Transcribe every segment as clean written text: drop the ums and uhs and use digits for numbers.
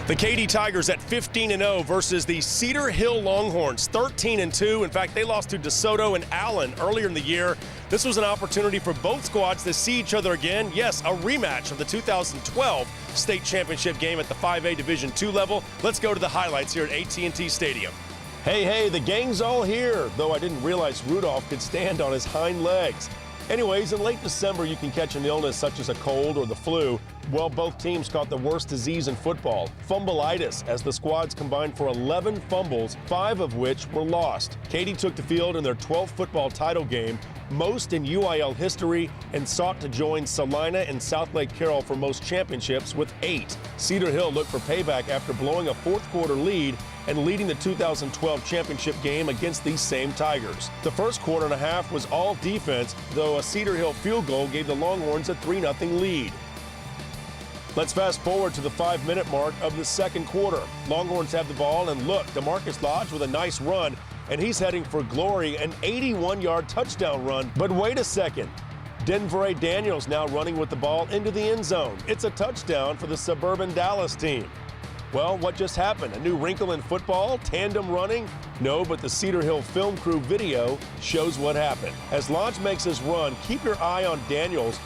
The Katy Tigers at 15-0 versus the Cedar Hill Longhorns, 13-2. In fact, they lost to DeSoto and Allen earlier in the year. This was an opportunity for both squads to see each other again. Yes, a rematch of the 2012 state championship game at the 5A Division II level. Let's go to the highlights here at AT&T Stadium. Hey, the gang's all here, though I didn't realize Rudolph could stand on his hind legs. Anyways, in late December, you can catch an illness such as a cold or the flu. Well, both teams caught the worst disease in football, fumbleitis, as the squads combined for 11 fumbles, 5 of which were lost. Katy took the field in their 12th football title game, most in UIL history, and sought to join Salina and South Lake Carroll for most championships with 8. Cedar Hill looked for payback after blowing a fourth-quarter lead and leading the 2012 championship game against these same Tigers. The first quarter and a half was all defense, though a Cedar Hill field goal gave the Longhorns a 3-0 lead. Let's fast forward to the 5-minute mark of the second quarter. Longhorns have the ball, and look, DeMarcus Lodge with a nice run, and he's heading for glory, an 81-yard touchdown run. But wait a second. Denver A. Daniels now running with the ball into the end zone. It's a touchdown for the suburban Dallas team. Well, what just happened? A new wrinkle in football? Tandem running? No, but the Cedar Hill film crew video shows what happened. As Lodge makes his run, keep your eye on Daniels.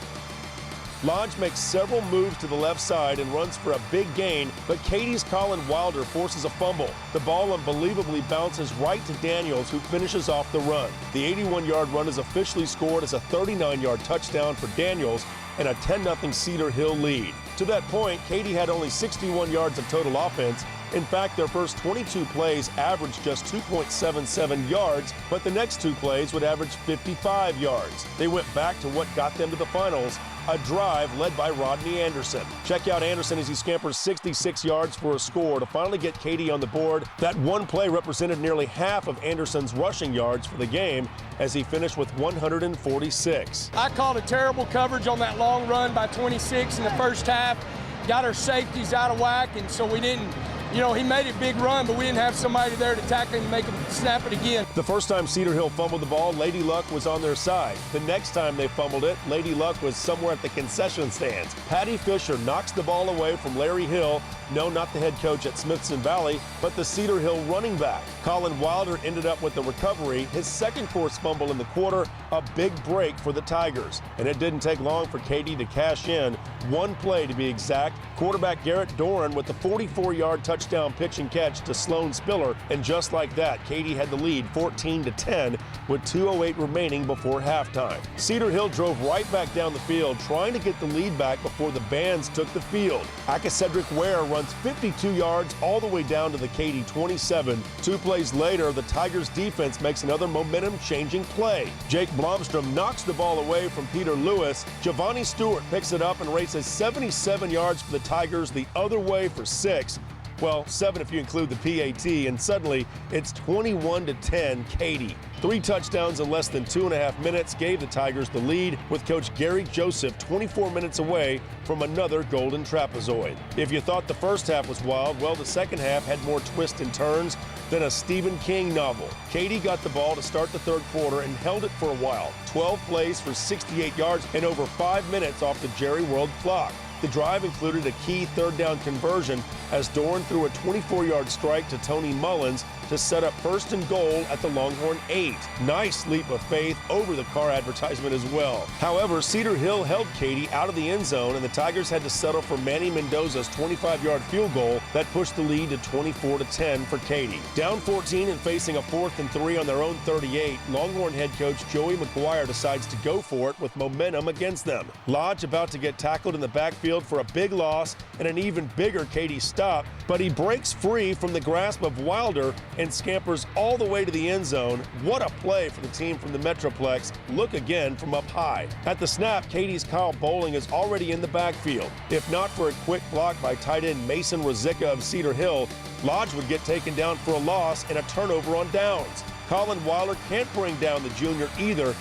Lodge makes several moves to the left side and runs for a big gain, but Katy's Colin Wilder forces a fumble. The ball unbelievably bounces right to Daniels, who finishes off the run. The 81-yard run is officially scored as a 39-yard touchdown for Daniels and a 10-0 Cedar Hill lead. To that point, Katy had only 61 yards of total offense. In fact, their first 22 plays averaged just 2.77 yards, but the next 2 plays would average 55 yards. They went back to what got them to the finals, a drive led by Rodney Anderson. Check out Anderson as he scampers 66 yards for a score to finally get Katy on the board. That one play represented nearly half of Anderson's rushing yards for the game as he finished with 146. I called a terrible coverage on that long run by 26 in the first half. Got our safeties out of whack, and so we didn't, he made a big run, but we didn't have somebody there to tackle him and make him snap it again. The first time Cedar Hill fumbled the ball, Lady Luck was on their side. The next time they fumbled it, Lady Luck was somewhere at the concession stands. Patty Fisher knocks the ball away from Larry Hill. No, not the head coach at Smithson Valley, but the Cedar Hill running back. Colin Wilder ended up with the recovery, his second forced fumble in the quarter, a big break for the Tigers. And it didn't take long for Katy to cash in. One play to be exact. Quarterback Garrett Doran with the 44-yard touchdown pitch and catch to Sloan Spiller. And just like that, Katy had the lead 14-10 with 2:08 remaining before halftime. Cedar Hill drove right back down the field, trying to get the lead back before the bands took the field. Cedric Ware runs 52 yards all the way down to the Katy 27. 2 plays later, the Tigers defense makes another momentum-changing play. Jake Blomstrom knocks the ball away from Peter Lewis. Giovanni Stewart picks it up and races 77 yards for the Tigers the other way for 6. Well, 7 if you include the PAT, and suddenly it's 21-10 Katy. 3 touchdowns in less than 2.5 minutes gave the Tigers the lead, with Coach Gary Joseph 24 minutes away from another golden trapezoid. If you thought the first half was wild, well, the second half had more twists and turns than a Stephen King novel. Katy got the ball to start the third quarter and held it for a while. 12 plays for 68 yards and over 5 minutes off the Jerry World clock. The drive included a key third down conversion as Doran threw a 24-yard strike to Tony Mullins to set up 1st and goal at the Longhorn 8. Nice leap of faith over the car advertisement as well. However, Cedar Hill held Katy out of the end zone, and the Tigers had to settle for Manny Mendoza's 25-yard field goal that pushed the lead to 24-10 for Katy. Down 14 and facing a 4th and 3 on their own 38, Longhorn head coach Joey McGuire decides to go for it with momentum against them. Lodge about to get tackled in the backfield for a big loss and an even bigger Katy stop, but he breaks free from the grasp of Wilder and scampers all the way to the end zone. What a play for the team from the Metroplex. Look again from up high. At the snap, Katy's Kyle Bowling is already in the backfield. If not for a quick block by tight end Mason Rozicka of Cedar Hill, Lodge would get taken down for a loss and a turnover on downs. Colin Wilder can't bring down the junior either.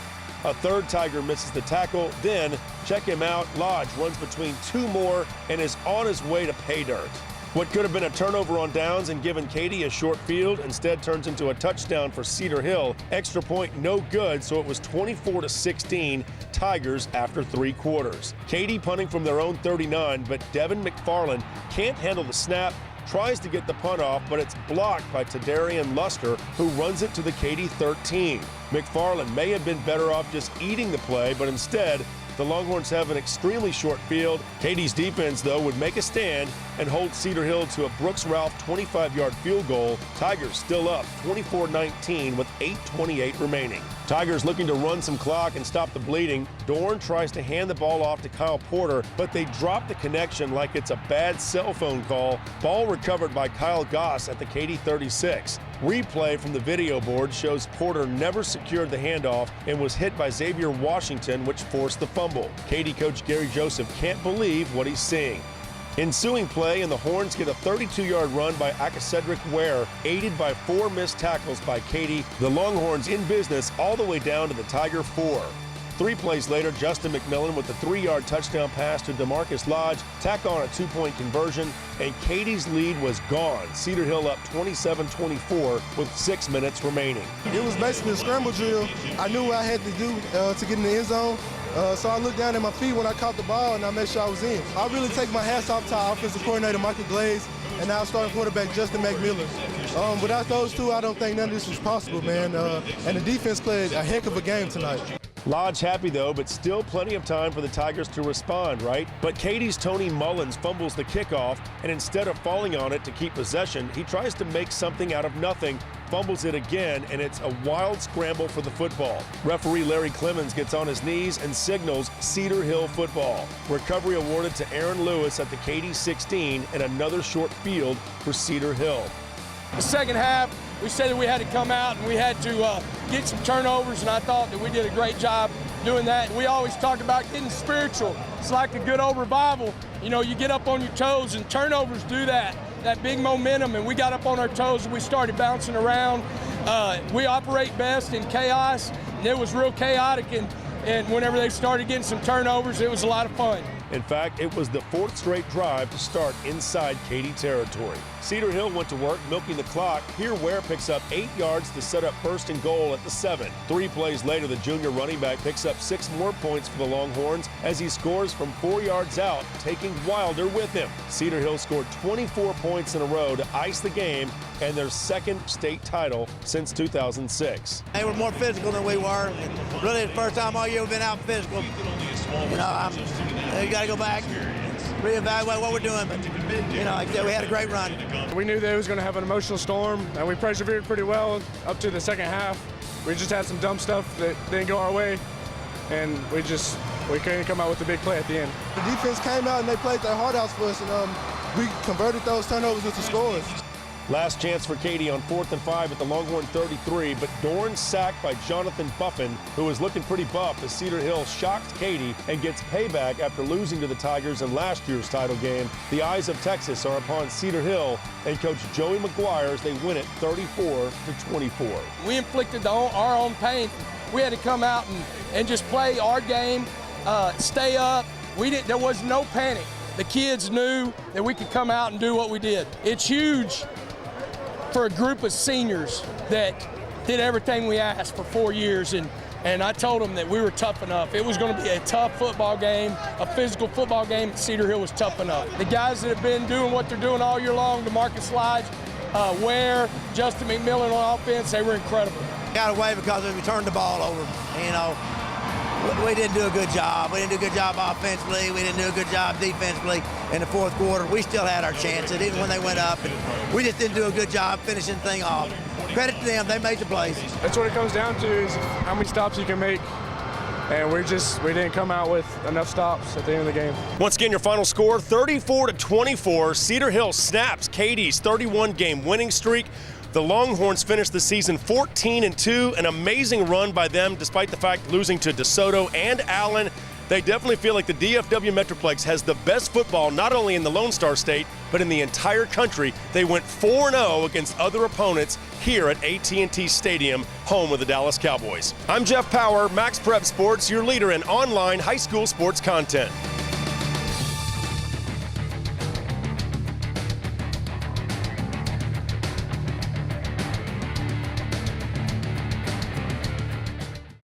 A third Tiger misses the tackle. Then, check him out, Lodge runs between 2 more and is on his way to pay dirt. What could have been a turnover on downs and given Katy a short field instead turns into a touchdown for Cedar Hill. Extra point no good, so it was 24-16 Tigers after 3 quarters. Katy punting from their own 39, but Devin McFarland can't handle the snap tries to get the punt off, but it's blocked by Tadarian Luster, who runs it to the Katy 13. McFarland may have been better off just eating the play, but instead, the Longhorns have an extremely short field. Katy's defense, though, would make a stand and hold Cedar Hill to a Brooks Ralph 25-yard field goal. Tigers still up 24-19 with 8:28 remaining. Tigers looking to run some clock and stop the bleeding. Dorn tries to hand the ball off to Kyle Porter, but they drop the connection like it's a bad cell phone call. Ball recovered by Kyle Goss at the Katy 36. Replay from the video board shows Porter never secured the handoff and was hit by Xavier Washington, which forced the fumble. Katy coach Gary Joseph can't believe what he's seeing. Ensuing play, and the Horns get a 32-yard run by Cedric Ware, aided by 4 missed tackles by Katy. The Longhorns in business all the way down to the Tiger 4. 3 plays later, Justin McMillan with the 3-yard touchdown pass to DeMarcus Lodge, tack on a 2-point conversion, and Katy's lead was gone. Cedar Hill up 27-24 with 6 minutes remaining. It was basically a scramble drill. I knew what I had to do to get in the end zone. So I looked down at my feet when I caught the ball, and I made sure I was in. I really take my hats off to our offensive coordinator, Michael Glaze, and our starting quarterback, Justin McMillan. Without those two, I don't think none of this was possible, man. And the defense played a heck of a game tonight. Lodge happy, though, but still plenty of time for the Tigers to respond, right? But Katy's Tony Mullins fumbles the kickoff, and instead of falling on it to keep possession, he tries to make something out of nothing, fumbles it again, and it's a wild scramble for the football. Referee Larry Clemens gets on his knees and signals Cedar Hill football. Recovery awarded to Aaron Lewis at the Katy 16, and another short field for Cedar Hill. The second half, we said that we had to come out and we had to get some turnovers, and I thought that we did a great job doing that. We always talk about getting spiritual. It's like a good old revival. You know, you get up on your toes, and turnovers do that big momentum, and we got up on our toes and we started bouncing around. We operate best in chaos, and it was real chaotic, and whenever they started getting some turnovers, it was a lot of fun. In fact, it was the 4th straight drive to start inside Katy territory. Cedar Hill went to work milking the clock. Here Ware picks up 8 yards to set up 1st and goal at the 7. 3 plays later, the junior running back picks up 6 more points for the Longhorns as he scores from 4 yards out, taking Wilder with him. Cedar Hill scored 24 points in a row to ice the game and their 2nd state title since 2006. They were more physical than we were. And really, the first time all year we've been out physical. You know, you got to go back, reevaluate what we're doing. But, you know, like I said, we had a great run. We knew that it was going to have an emotional storm, and we persevered pretty well up to the second half. We just had some dumb stuff that didn't go our way, and we couldn't come out with a big play at the end. The defense came out and they played their heart out for us, and we converted those turnovers into scores. Last chance for Katy on 4th and 5 at the Longhorn 33, but Dorn sacked by Jonathan Buffin, who was looking pretty buff as Cedar Hill shocked Katy and gets payback after losing to the Tigers in last year's title game. The eyes of Texas are upon Cedar Hill and Coach Joey McGuire as they win it 34-24. We inflicted our own pain. We had to come out and just play our game, stay up. There was no panic. The kids knew that we could come out and do what we did. It's huge for a group of seniors that did everything we asked for 4 years, and I told them that we were tough enough. It was going to be a tough football game, a physical football game, and Cedar Hill was tough enough. The guys that have been doing what they're doing all year long, DeMarcus Lodge, Ware, Justin McMillan on offense, they were incredible. Got away because we turned the ball over. You know, we didn't do a good job. We didn't do a good job offensively. We didn't do a good job defensively in the 4th quarter. We still had our chances, even when they went up. And we just didn't do a good job finishing the thing off. Credit to them, they made the plays. That's what it comes down to, is how many stops you can make. And we didn't come out with enough stops at the end of the game. Once again, your final score, 34-24. Cedar Hill snaps Katy's 31-game winning streak. The Longhorns finished the season 14-2, an amazing run by them despite the fact losing to DeSoto and Allen. They definitely feel like the DFW Metroplex has the best football not only in the Lone Star State, but in the entire country. They went 4-0 against other opponents here at AT&T Stadium, home of the Dallas Cowboys. I'm Jeff Power, Max Prep Sports, your leader in online high school sports content.